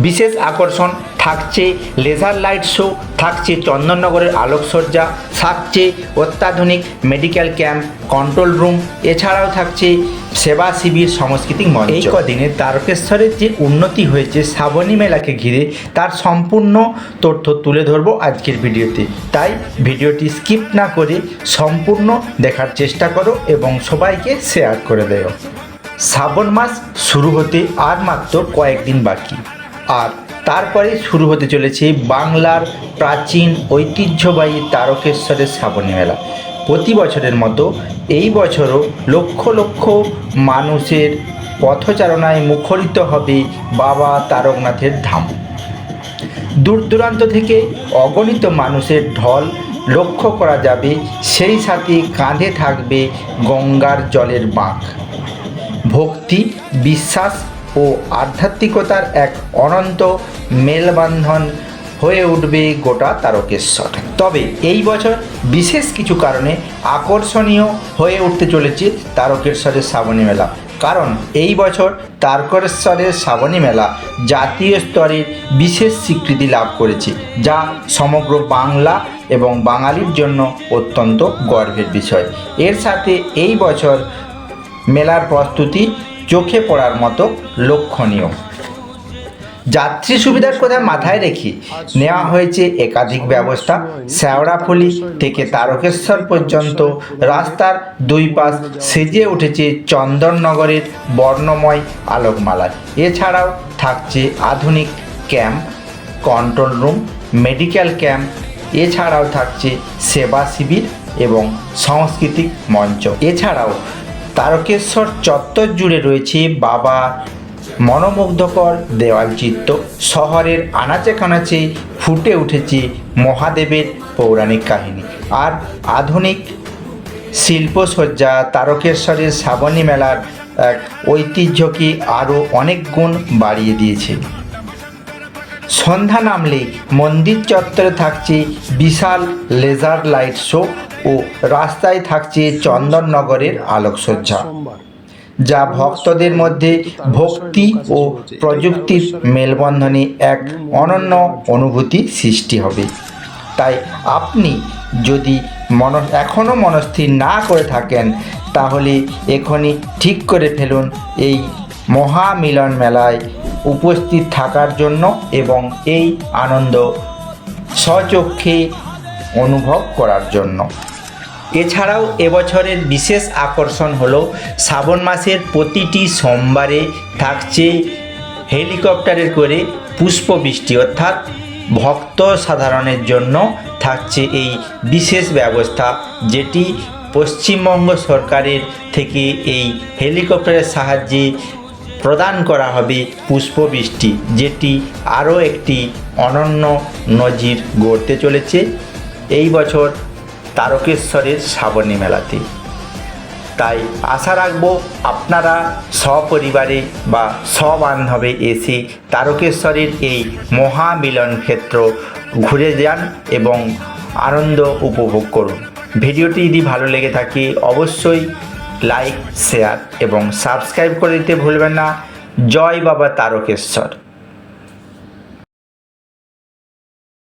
বিশেষ আকর্ষণ থাকছে লেজার লাইট শো, থাকছে চন্দননগরের আলোকসজ্জা, থাকছে অত্যাধুনিক মেডিকেল ক্যাম্প, কন্ট্রোল রুম, এছাড়াও থাকছে সেবা শিবির, সাংস্কৃতিক মঞ্চ। এই কদিনে তারকেশ্বরের যে উন্নতি হয়েছে শ্রাবণী মেলাকে ঘিরে তার সম্পূর্ণ তথ্য তুলে ধরবো আজকের ভিডিওতে। তাই ভিডিওটি স্কিপ না করে সম্পূর্ণ দেখার চেষ্টা করো এবং সবাইকে শেয়ার করে দেও। শ্রাবণ মাস শুরু হতে আর মাত্র কয়েকদিন বাকি, আর তারপরে শুরু হতে চলেছে বাংলার প্রাচীন ঐতিহ্যবাহী তারকেশ্বরের শ্রাবণী মেলা। প্রতি বছরের মতো এই বছরও লক্ষ লক্ষ মানুষের পথচারণায় মুখরিত হবে বাবা তারকনাথের ধাম। দূর দূরান্ত থেকে অগণিত মানুষের ঢল লক্ষ্য করা যাবে, সেই সাথে কাঁধে থাকবে গঙ্গার জলের বাঁক। ভক্তি, বিশ্বাস ও আধ্যাত্মিকতার এক অনন্ত মেলবন্ধন হয়ে উঠবে গোটা তারকেশ্বর। তবে এই বছর বিশেষ কিছু কারণে আকর্ষণীয় হয়ে উঠতে চলেছে তারকেশ্বরের শ্রাবণী মেলা। কারণ এই বছর তারকেশ্বরের শ্রাবণী মেলা জাতীয় স্তরের বিশেষ স্বীকৃতি লাভ করেছে, যা সমগ্র বাংলা এবং বাঙালির জন্য অত্যন্ত গর্বের বিষয়। এর সাথে এই বছর মেলার প্রস্তুতি চোখে পড়ার মতো লক্ষণীয়। যাত্রী সুবিধার কথা মাথায় রেখে নেওয়া হয়েছে একাধিক ব্যবস্থা। শেওড়াফুলি থেকে তারকেশ্বর পর্যন্ত রাস্তার দুই পাশ সেজে উঠেছে চন্দননগরের বর্ণময় আলোকমালায়। এছাড়াও থাকছে আধুনিক camp, control room, medical camp, এছাড়াও থাকছে সেবা শিবির এবং সাংস্কৃতিক মঞ্চ। এছাড়াও তারকেশ্বর চত্বর জুড়ে রয়েছে বাবা মনোমুগ্ধকর দেওয়ালচিত্র। শহরের আনাচে কানাচে ফুটে উঠেছে মহাদেবের পৌরাণিক কাহিনী আর আধুনিক শিল্পসজ্জা তারকেশ্বরের শ্রাবণী মেলার এক ঐতিহ্যকে আরও অনেক গুণ বাড়িয়ে দিয়েছে। সন্ধ্যা নামলে মন্দির চত্বরে থাকছে বিশাল লেজার লাইট শো ও রাস্তায় থাকছে চন্দননগরের আলোকসজ্জা, যা ভক্তদের মধ্যে ভক্তি ও প্রযুক্তির মেলবন্ধনে এক অনন্য অনুভূতি সৃষ্টি হবে। তাই আপনি যদি এখনও মনস্থির না করে থাকেন, তাহলে এখনই ঠিক করে ফেলুন এই মহামিলন মেলায় উপস্থিত থাকার জন্য এবং এই আনন্দ স্বচক্ষে অনুভব করার জন্য। এছাড়াও এবছরের বিশেষ আকর্ষণ হলো শ্রাবণ মাসের প্রতিটি সোমবারে থাকছে হেলিকপ্টারে করে পুষ্পবৃষ্টি, অর্থাৎ ভক্ত সাধারণের জন্য থাকছে এই বিশেষ ব্যবস্থা, যেটি পশ্চিমবঙ্গ সরকারের থেকে এই হেলিকপ্টারের সাহায্যে প্রদান করা হবে পুষ্পবৃষ্টি, যেটি আরও একটি অনন্য নজির গড়তে চলেছে এই বছর তারকেশ্বরের শ্রাবণী মেলাতে। তাই আশা রাখবো আপনারা সপরিবারে বা সবান্ধবে এসে তারকেশ্বরের এই মহামিলন ক্ষেত্র ঘুরে যান এবং আনন্দ উপভোগ করুন। ভিডিওটি যদি ভালো লেগে থাকে অবশ্যই লাইক, শেয়ার এবং সাবস্ক্রাইব করে দিতে ভুলবেন না। জয় বাবা তারকেশ্বর।